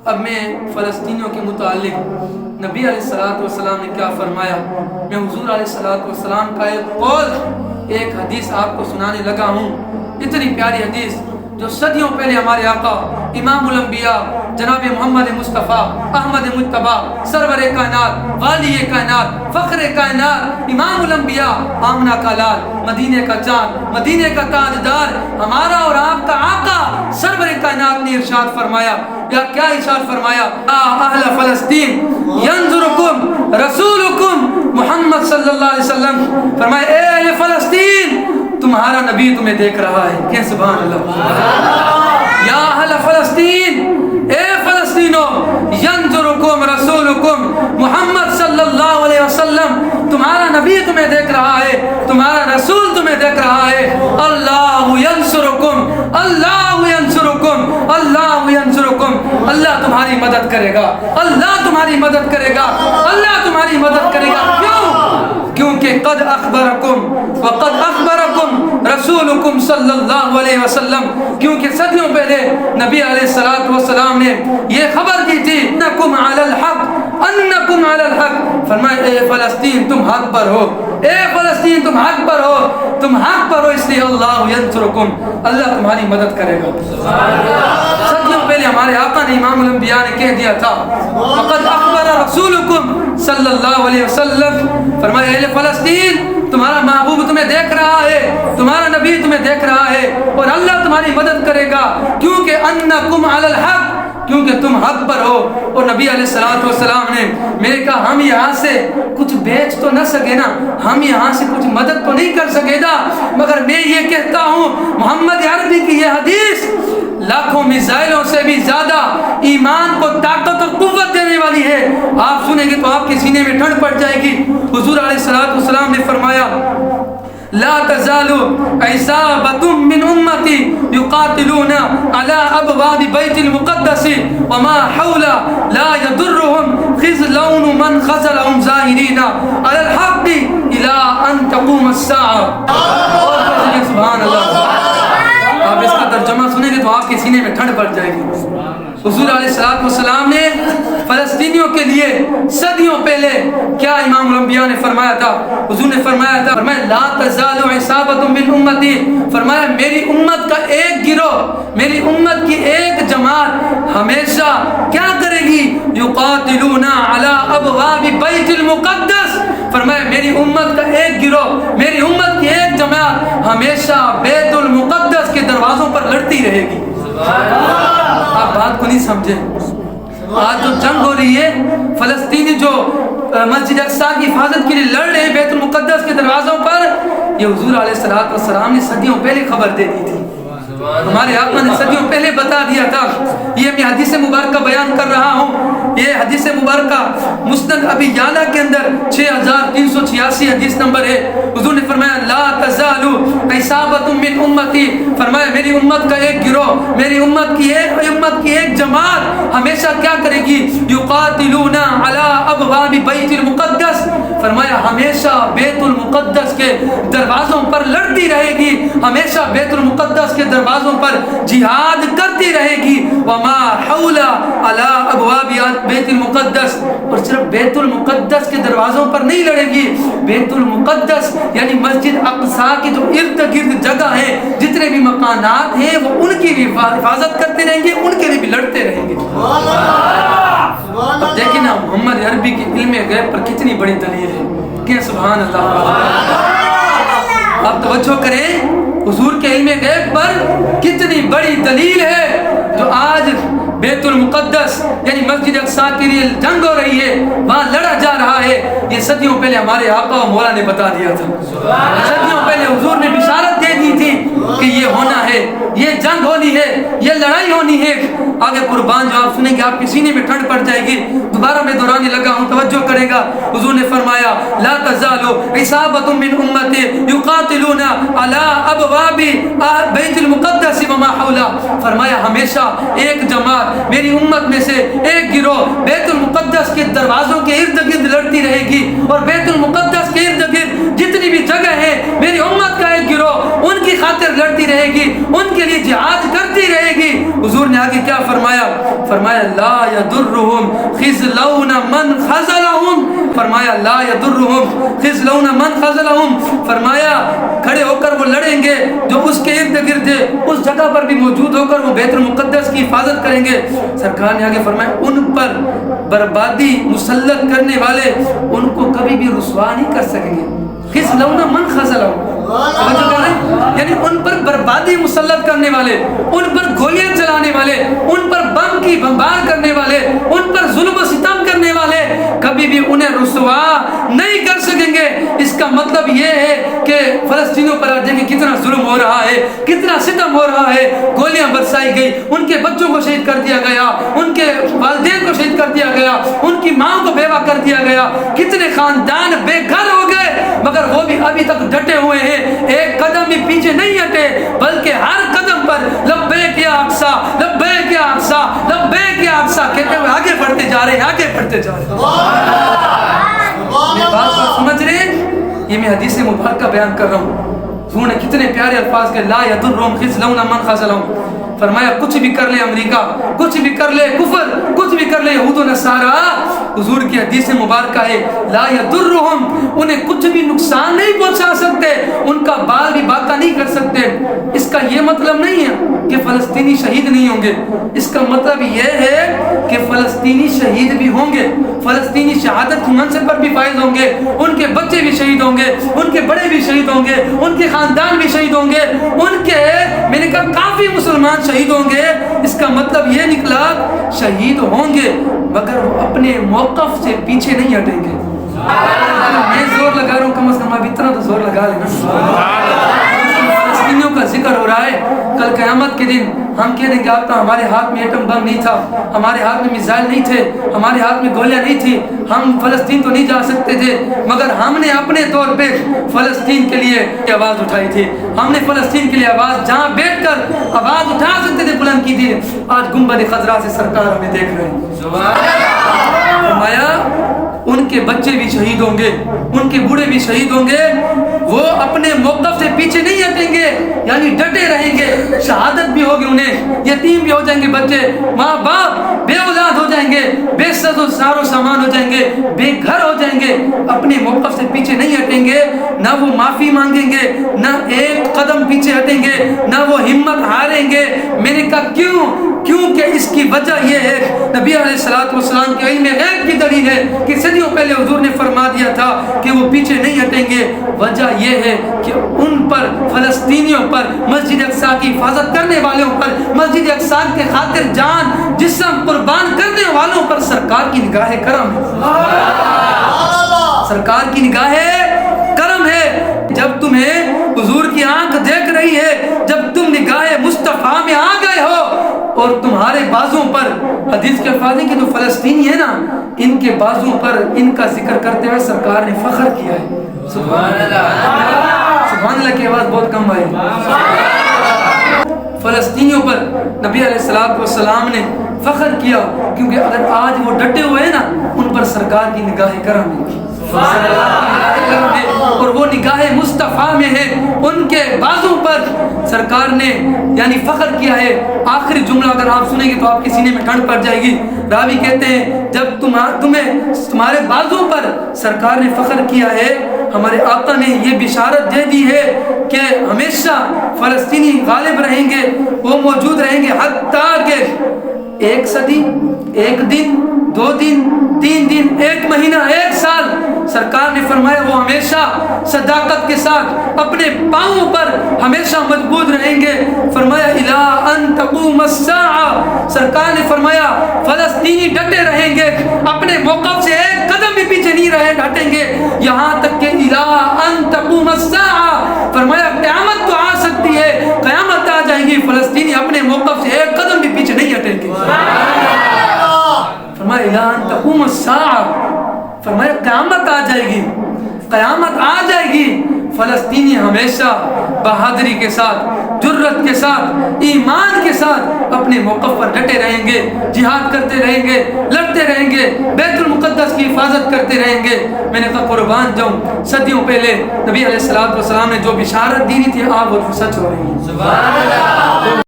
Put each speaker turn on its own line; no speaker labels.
اب میں فلسطینیوں کے متعلق نبی علیہ السلام نے کیا فرمایا، میں حضور علیہ السلام کا ایک قول، ایک حدیث آپ کو سنانے لگا ہوں، اتنی پیاری حدیث جو صدیوں پہلے ہمارے آقا امام الانبیاء جناب محمد مصطفیٰ احمد مجتبی سرور کائنات والی کائنات فخر کائنات امام الانبیاء آمنہ کا لال مدینے کا چاند مدینے کا تاجدار ہمارا اور آپ کا آقا سرور کائنات نے ارشاد فرمایا، یا کیا ارشاد فرمایا، اہل فلسطین ینظرکم رسولکم محمد صلی اللہ علیہ وسلم فرمایا، اے اہل فلسطین تمہارا نبی تمہیں دیکھ رہا ہے، کہ سبحان اللہ، یا اہل فلسطین، اے فلسطینو ینظرکم رسولکم محمد صلی اللہ علیہ وسلم تمہارا نبی تمہیں دیکھ رہا ہے، تمہارا رسول تمہیں دیکھ رہا ہے، اللہ ینصرکم اللہ ینصرکم اللہ ینصرکم، اللہ تمہاری مدد کرے گا، اللہ تمہاری مدد کرے گا، اللہ تمہاری مدد کرے گا، کیونکہ قد اخبرکم وقد اخبرکم رسولکم صلی اللہ علیہ وسلم، کیونکہ صدیوں پہلے نبی علیہ السلام نے یہ خبر دی تھی، انکم علی الحق انکم علی الحق، فرمایا اے فلسطین تم حق پر ہو، اے فلسطین تم حق پر ہو، تم حق پر ہو، اس لیے اللہ ینصرکم، اللہ تمہاری مدد کرے گا۔ صدیوں پہلے ہمارے آقا نے امام الانبیاء نے کہہ دیا تھا، وقد اخبر رسولکم صلی اللہ علیہ وسلم، فرمایا اے فلسطین تمہارا محبوب تمہیں دیکھ رہا ہے، تمہارا نبی تمہیں دیکھ رہا ہے، اور اللہ تمہاری مدد کرے گا، کیونکہ انکم علی الحق، کیونکہ تم حق پر ہو۔ اور نبی علیہ السلام نے میں نے کہا ہم یہاں سے کچھ بیچ تو نہ سکے نا، ہم یہاں سے کچھ مدد تو نہیں کر سکے گا، مگر میں یہ کہتا ہوں محمد عربی کی یہ حدیث لاکھوں میزائلوں سے بھی زیادہ ایمان کو طاقت اور قوت دینے والی ہے، آپ سنیں گے تو آپ کے سینے میں ٹھنڈ پڑ جائے گی۔ حضور علیہ السلام نے فرمایا، لا تزال عصابة من امتی یقاتلون على ابواب بیت المقدس وما حول لا يضرهم خذلان من خذلهم ظاہرین على الحق الى ان تقوم الساعة۔ سبحان اللہ، آپ اس کا ترجمہ سنیں گے تو آپ کے سینے میں ٹھنڈ پڑ جائے گی۔ حضور علیہ السلام نے فلسطینیوں کے لیے صدیوں پہلے کیا امام الانبیاء نے فرمایا تھا، حضور نے فرمایا تھا، فرمایا لا تزال عصابة من امتی، فرمایا میری امت کا ایک گروہ، میری امت کی ایک جماعت ہمیشہ کیا کرے گی، یقاتلون علی ابواب بیت المقدس، فرمایا میری امت کا ایک گروہ، میری امت کی ایک جماعت ہمیشہ بیت المقدس کے دروازوں پر لڑتی رہے گی۔ آپ بات کو نہیں سمجھے، آج جو جنگ ہو رہی ہے، فلسطینی جو مسجد اقصیٰ کی حفاظت کے لیے لڑ رہے ہیں بیت المقدس کے دروازوں پر، یہ حضور علیہ السلام نے صدیوں پہلے خبر دے دی تھی، ہمارے آقا نے صدیوں پہلے بتا دیا تھا۔ یہ میں حدیث مبارکہ بیان کر رہا ہوں، یہ حدیث مبارکہ مسند ابی یعلا کے اندر 6386 حدیث نمبر ہے۔ حضور نے فرمایا لا تزال عصابة من امتی، فرمایا میری امت کا ایک گروہ، میری امت کی ایک جماعت ہمیشہ کیا کرے گی، یقاتلون علی ابواب بیت المقدس، فرمایا ہمیشہ بیت المقدس کے دروازوں پر لڑتی رہے گی، ہمیشہ بیت المقدس کے دروازوں پر جہاد کرتی رہے گی، وما حول علی ابواب بیت المقدس، اور صرف بیت المقدس کے دروازوں پر نہیں لڑے گی، بیت المقدس یعنی مسجد اقصیٰ کی جو ارد گرد جگہ ہے، جتنے بھی مکانات ہیں وہ ان کی بھی حفاظت کرتے رہیں گے، ان کے لیے بھی لڑتے رہیں گے۔ اب دیکھیں نا محمد عربی کے علم غیب پر کتنی بڑی دلیل ہے، کہ سبحان اللہ۔ آپ توجہ کریں، حضور کے علم غیب پر کتنی بڑی دلیل ہے، جو آج بیت المقدس یعنی مسجد اقصیٰ کے لیے جنگ ہو رہی ہے، وہاں لڑا جا رہا ہے، یہ صدیوں پہلے ہمارے آقا و مولا نے بتا دیا تھا، صدیوں پہلے حضور نے بشارت دے دی تھی کہ یہ ہونا ہے، یہ جنگ ہونی ہے، یہ لڑائی ہونی ہے۔ آگے قربان جو آپ سنیں گے آپ کے سینے میں ٹھنڈ پڑ جائے گی، دوبارہ میں دہرانے لگا ہوں، توجہ کرے گا۔ حضور نے فرمایا لا تزال عصابة من امتی یقاتلون علی ابواب بیت المقدس وما حولہ، فرمایا ہمیشہ ایک جماعت میری امت میں سے ایک گروہ بیت المقدس کے دروازوں کے ارد گرد لڑتی رہے گی، اور بیت المقدس کے ارد گرد جتنی بھی جگہ ہے میری امت کا ایک گروہ ان ان کی خاطر لڑتی رہے گی، ان کے لیے جہاد کرتی رہے گی۔ حضور نے آگے کیا فرمایا؟ فرمایا لا یضرہم خذلون من خذلہم، فرمایا لا یضرہم خذلون من خذلہم، فرمایا کھڑے ہو کر وہ لڑیں گے جو اس کے ارد گرد اس جگہ پر بھی موجود ہو کر وہ بیت المقدس کی حفاظت کریں گے۔ سرکار نے آگے فرمایا ان پر بربادی مسلط کرنے والے ان کو کبھی بھی رسوا نہیں کر سکیں گے۔ خذلون من خذلہم، یعنی ان پر بربادی مسلط کرنے والے، ان پر گولیاں چلانے والے، ان پر بم کی بمبار کرنے والے، ان پر ظلم و ستم کرنے والے کبھی بھی انہیں رسوا نہیں کر سکیں گے۔ اس کا مطلب یہ ہے کہ فلسطینیوں پر آج دیکھیں کتنا ظلم ہو رہا ہے، کتنا ستم ہو رہا ہے، گولیاں برسائی گئی، ان کے بچوں کو شہید کر دیا گیا، ان کے والدین کو شہید کر دیا گیا، ان کی ماں کو بیوہ کر دیا گیا، کتنے خاندان بے گھر ہو گئے، مگر وہ بھی ابھی تک ڈٹے ہوئے ہیں، ایک قدم بھی پیچھے نہیں ہٹے، بلکہ ہر قدم پر لبیک یا اقصی، لبیک یا اقصی، لبیک یا اقصی کہتے ہوئے آگے بڑھتے جا رہے ہیں، آگے بڑھتے جا رہے ہیں۔ یہ بات سمجھ رہے ہیں؟ یہ میں حدیث مبارکہ بیان کر رہا ہوں۔ حضور نے کتنے پیارے الفاظ کے لا یضرہم خذلون من خذلہم، فرمایا کچھ بھی کر لے امریکہ، کچھ بھی کر لے کفر، کچھ بھی کر لے یہود و نصارہ، حضور کی حدیث مبارکہ ہے لا یضرہم، انہیں کچھ بھی نقصان نہیں پہنچا سکتے، ان کا بال بھی باقی نہیں کر سکتے۔ اس کا یہ مطلب نہیں ہے کہ فلسطینی شہید نہیں ہوں گے، اس کا مطلب یہ ہے کہ فلسطینی شہید بھی ہوں گے، فلسطینی شہادت کی منصب پر بھی فائز ہوں گے، ان کے بچے بھی شہید ہوں گے، ان کے بڑے بھی شہید ہوں گے، ان کے خاندان بھی شہید ہوں گے، ان کے میں نے کہا کافی مسلمان شہید ہوں گے۔ اس کا مطلب یہ نکلا شہید ہوں گے مگر وہ اپنے موقف سے پیچھے نہیں ہٹیں گے۔ میں زور لگا رہا ہوں، کم از کم اب اتنا تو زور لگا لینا۔ فلسطینیوں کا ذکر ہو رہا ہے، کل قیامت کے دن ہم کہہ دیں گے آپ کا ہمارے ہاتھ میں ایٹم بم نہیں تھا، ہمارے ہاتھ میں میزائل نہیں تھے، ہمارے ہاتھ میں گولیاں نہیں تھی، ہم فلسطین تو نہیں جا سکتے تھے، مگر ہم نے اپنے طور پہ فلسطین کے لیے آواز اٹھائی تھی، ہم نے فلسطین کے لیے آواز جہاں بیٹھ کر آواز اٹھا سکتے تھے بلند کی تھی۔ آج گنبد خضرا سے سرکار ہمیں دیکھ رہے ہیں۔ فرمایا ان کے بچے بھی شہید ہوں گے، ان کے بوڑھے بھی شہید ہوں گے، وہ اپنے موقف سے پیچھے نہیں ہٹیں گے، یعنی ڈٹے رہیں گے، شہادت بھی ہوگی انہیں، یتیم بھی ہو جائیں گے بچے، ماں باپ بے اولاد ہو جائیں گے، بے ساز و سامان ہو جائیں گے، بے گھر ہو جائیں گے، اپنے موقف سے پیچھے نہیں ہٹیں گے، نہ وہ معافی مانگیں گے، نہ ایک قدم پیچھے ہٹیں گے، نہ وہ ہمت ہاریں گے۔ میں نے کہا کیونکہ اس کی وجہ یہ ہے، نبی علیہ الصلوۃ والسلام کے علم غیب کی دلیل ہے کہ صدیوں پہلے حضور نے فرما دیا تھا کہ وہ پیچھے نہیں ہٹیں گے۔ وجہ یہ ہے کہ ان پر، فلسطینیوں پر، مسجد اقصیٰ کی حفاظت کرنے والوں پر، مسجد اقصیٰ کے خاطر جان جسم قربان کرنے والوں پر سرکار کی نگاہ کرم ہے، سرکار کی نگاہ کرم ہے۔ جب تمہیں حضور کی آنکھ دیکھ رہی ہے، جب تم نگاہ مصطفیٰ میں آ گئے ہو اور تمہارے بازوں پر، حدیث کے الفاظ ہیں کہ جو فلسطینی ہے نا، ان کے بازوں پر ان کا ذکر کرتے ہوئے سرکار نے فخر کیا ہے۔ سبحان اللہ، سبحان اللہ کی آواز بہت کم آئی۔ فلسطینیوں پر نبی علیہ الصلوۃ والسلام نے فخر کیا، کیونکہ اگر آج وہ ڈٹے ہوئے ہیں نا، ان پر سرکار کی نگاہ کرم ہے، اور وہ نگاہ مصطفیٰ میں ہے، ان کے بازوں پر سرکار نے یعنی فخر کیا ہے۔ آخری جملہ اگر آپ سنیں گے تو آپ کے سینے میں ٹھنڈ پڑ جائے گی۔ راوی کہتے ہیں جب تمہارے بازوں پر سرکار نے فخر کیا ہے، ہمارے آقا نے یہ بشارت دے دی ہے کہ ہمیشہ فلسطینی غالب رہیں گے، وہ موجود رہیں گے، حتیٰ کہ ایک صدی، ایک دن، 2 دن، 3 دن، 1 مہینہ، 1 سال، سرکار نے فرمایا وہ ہمیشہ صداقت کے ساتھ اپنے پاؤں پر ہمیشہ مضبوط رہیں گے۔ فرمایا اِلَىٰ أَن تَقُومَ السَّاعَةُ، سرکار نے فرمایا فلسطینی ڈٹے رہیں گے، اپنے موقف سے ایک قدم بھی پیچھے نہیں ہٹیں گے، یہاں تک کہ اِلَىٰ أَن تَقُومَ السَّاعَةُ، فرمایا قیامت تو آ سکتی ہے، قیامت آ جائیں گی، فلسطینی اپنے موقف سے ایک قدم بھی پیچھے نہیں ہٹیں گے۔ فرمایا اِلَىٰ أَن تَقُومَ السَّاعَةُ، فرمایا قیامت آ جائے گی، قیامت آ جائے گی، فلسطینی ہمیشہ بہادری کے ساتھ، جرت کے ساتھ، ایمان کے ساتھ اپنے اپنے موقف پر ڈٹے رہیں گے، جہاد کرتے رہیں گے، لڑتے رہیں گے، بیت المقدس کی حفاظت کرتے رہیں گے۔ میں نے کہا قربان جاؤں، صدیوں پہلے نبی علیہ السلام نے جو بشارت دی تھی آپ وہ سچ ہو رہی ہے۔ سبحان اللہ۔